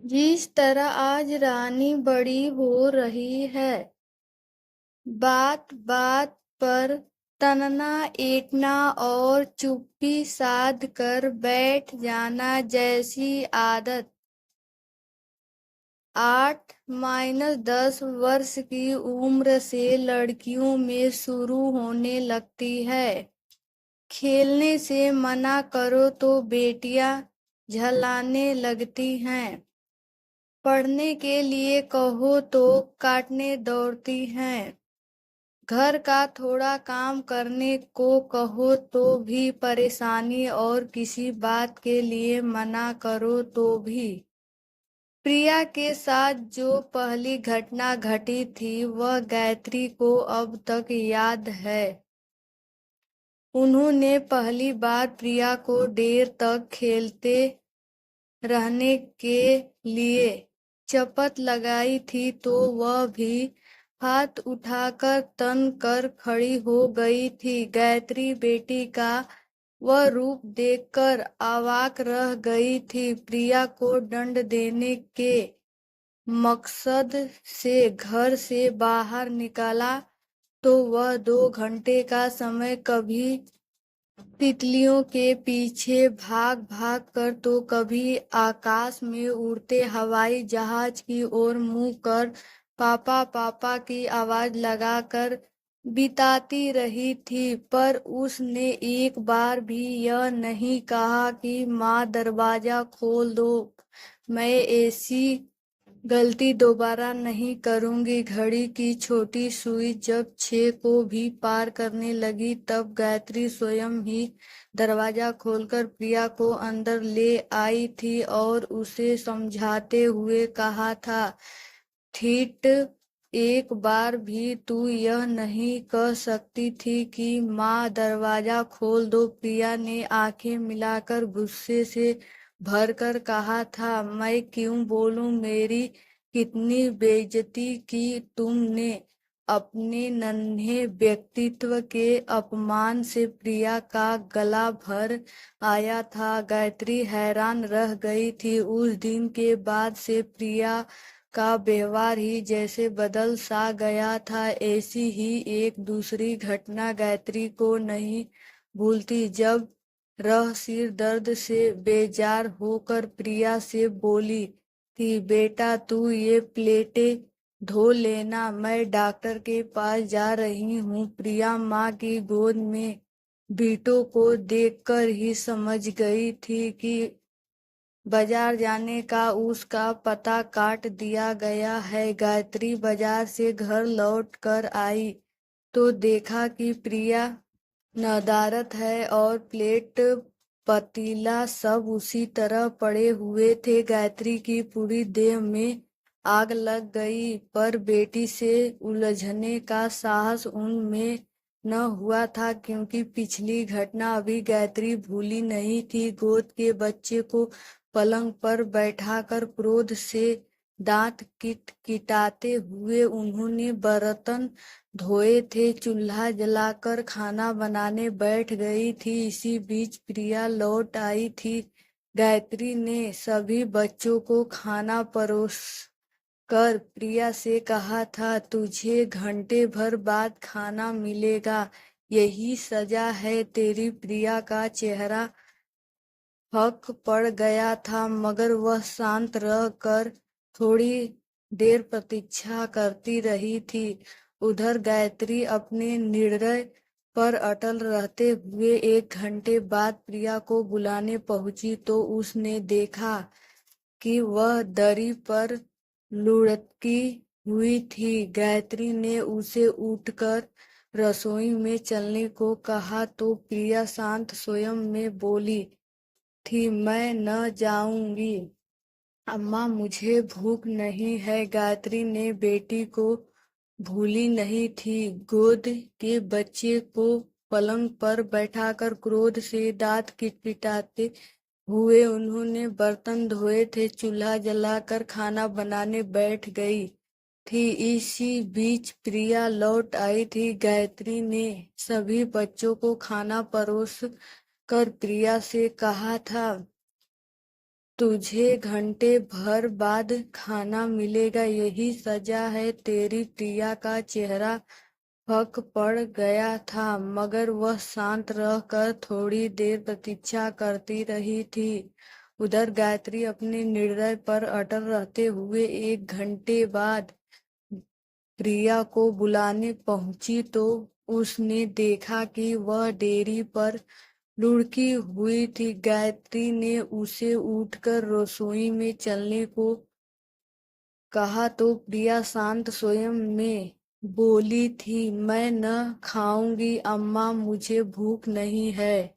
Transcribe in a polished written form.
जिस तरह आज रानी बड़ी हो रही है, बात बात पर तनना एटना और चुप्पी साध कर बैठ जाना जैसी आदत 8-10 वर्ष की उम्र से लड़कियों में शुरू होने लगती है। खेलने से मना करो तो बेटियां झल्लाने लगती हैं। पढ़ने के लिए कहो तो काटने दौड़ती हैं। घर का थोड़ा काम करने को कहो तो भी परेशानी और किसी बात के लिए मना करो तो भी। प्रिया के साथ जो पहली घटना घटी थी वह गायत्री को अब तक याद है। उन्होंने पहली बार प्रिया को देर तक खेलते रहने के लिए शपथ लगाई थी तो वह भी हाथ उठाकर तन कर खड़ी हो गई थी। गायत्री बेटी का वह रूप देखकर अवाक रह गई थी। प्रिया को दंड देने के मकसद से घर से बाहर निकाला तो वह 2 घंटे का समय कभी तितलियों के पीछे भाग भाग कर तो कभी आकाश में उड़ते हवाई जहाज की ओर मुंह कर पापा पापा की आवाज लगाकर बिताती रही थी। पर उसने एक बार भी यह नहीं कहा कि माँ दरवाजा खोल दो, मैं ऐसी गलती दोबारा नहीं करूंगी। घड़ी की छोटी सुई जब 6 को भी पार करने लगी तब गायत्री स्वयं ही दरवाजा खोलकर प्रिया को अंदर ले आई थी और उसे समझाते हुए कहा था, ठीक एक बार भी तू यह नहीं कह सकती थी कि माँ दरवाजा खोल दो। प्रिया ने आंखें मिलाकर गुस्से से भरकर कहा था, मैं क्यों बोलूं, मेरी कितनी बेइज्जती की तुमने। अपने नन्हे व्यक्तित्व के अपमान से प्रिया का गला भर आया था। गायत्री हैरान रह गई थी। उस दिन के बाद से प्रिया का व्यवहार ही जैसे बदल सा गया था। ऐसी ही एक दूसरी घटना गायत्री को नहीं भूलती। जब रह सिर दर्द से बेजार होकर प्रिया से बोली थी, बेटा तू ये प्लेटें धो लेना, मैं डॉक्टर के पास जा रही हूँ। प्रिया माँ की गोद में बीटों को देखकर ही समझ गई थी कि बाजार जाने का उसका पता काट दिया गया है। गायत्री बाजार से घर लौट कर आई तो देखा कि प्रिया नदारत है और प्लेट पतीला सब उसी तरह पड़े हुए थे। गायत्री की पूरी देह में आग लग गई पर बेटी से उलझने का साहस उनमें न हुआ था क्योंकि पिछली घटना अभी गायत्री भूली नहीं थी। गोद के बच्चे को पलंग पर बैठाकर क्रोध से दांत किटकिटाते हुए उन्होंने बर्तन धोए थे, चूल्हा जलाकर खाना बनाने बैठ गई थी। इसी बीच प्रिया लौट आई थी। गायत्री ने सभी बच्चों को खाना परोस कर प्रिया से कहा था, तुझे घंटे भर बाद खाना मिलेगा, यही सजा है तेरी। प्रिया का चेहरा हक पड़ गया था मगर वह शांत रह कर थोड़ी देर प्रतीक्षा करती रही थी। उधर गायत्री अपने निर्णय पर अटल रहते हुए 1 घंटे बाद प्रिया को बुलाने पहुंची तो उसने देखा कि वह दरी पर लुढ़की हुई थी। गायत्री ने उसे उठकर रसोई में चलने को कहा तो प्रिया शांत स्वयं में बोली थी, मैं न जाऊंगी अम्मा, मुझे भूख नहीं है। गायत्री ने बेटी को भूली नहीं थी। गोद के बच्चे को पलंग पर बैठाकर क्रोध से दांत किटकिटाते हुए उन्होंने बर्तन धोए थे, चूल्हा जलाकर खाना बनाने बैठ गई थी। इसी बीच प्रिया लौट आई थी। गायत्री ने सभी बच्चों को खाना परोस कर प्रिया से कहा था, तुझे घंटे भर बाद खाना मिलेगा, यही सजा है तेरी। प्रिया का चेहरा फक पड़ गया था, मगर वह शांत रहकर थोड़ी देर प्रतीक्षा करती रही थी। उधर गायत्री अपने निर्णय पर अटल रहते हुए 1 घंटे बाद प्रिया को बुलाने पहुंची तो उसने देखा कि वह डेयरी पर लुढ़की हुई थी। गायत्री ने उसे उठकर रसोई में चलने को कहा तो प्रिया शांत स्वयं में बोली थी, मैं न खाऊंगी अम्मा, मुझे भूख नहीं है।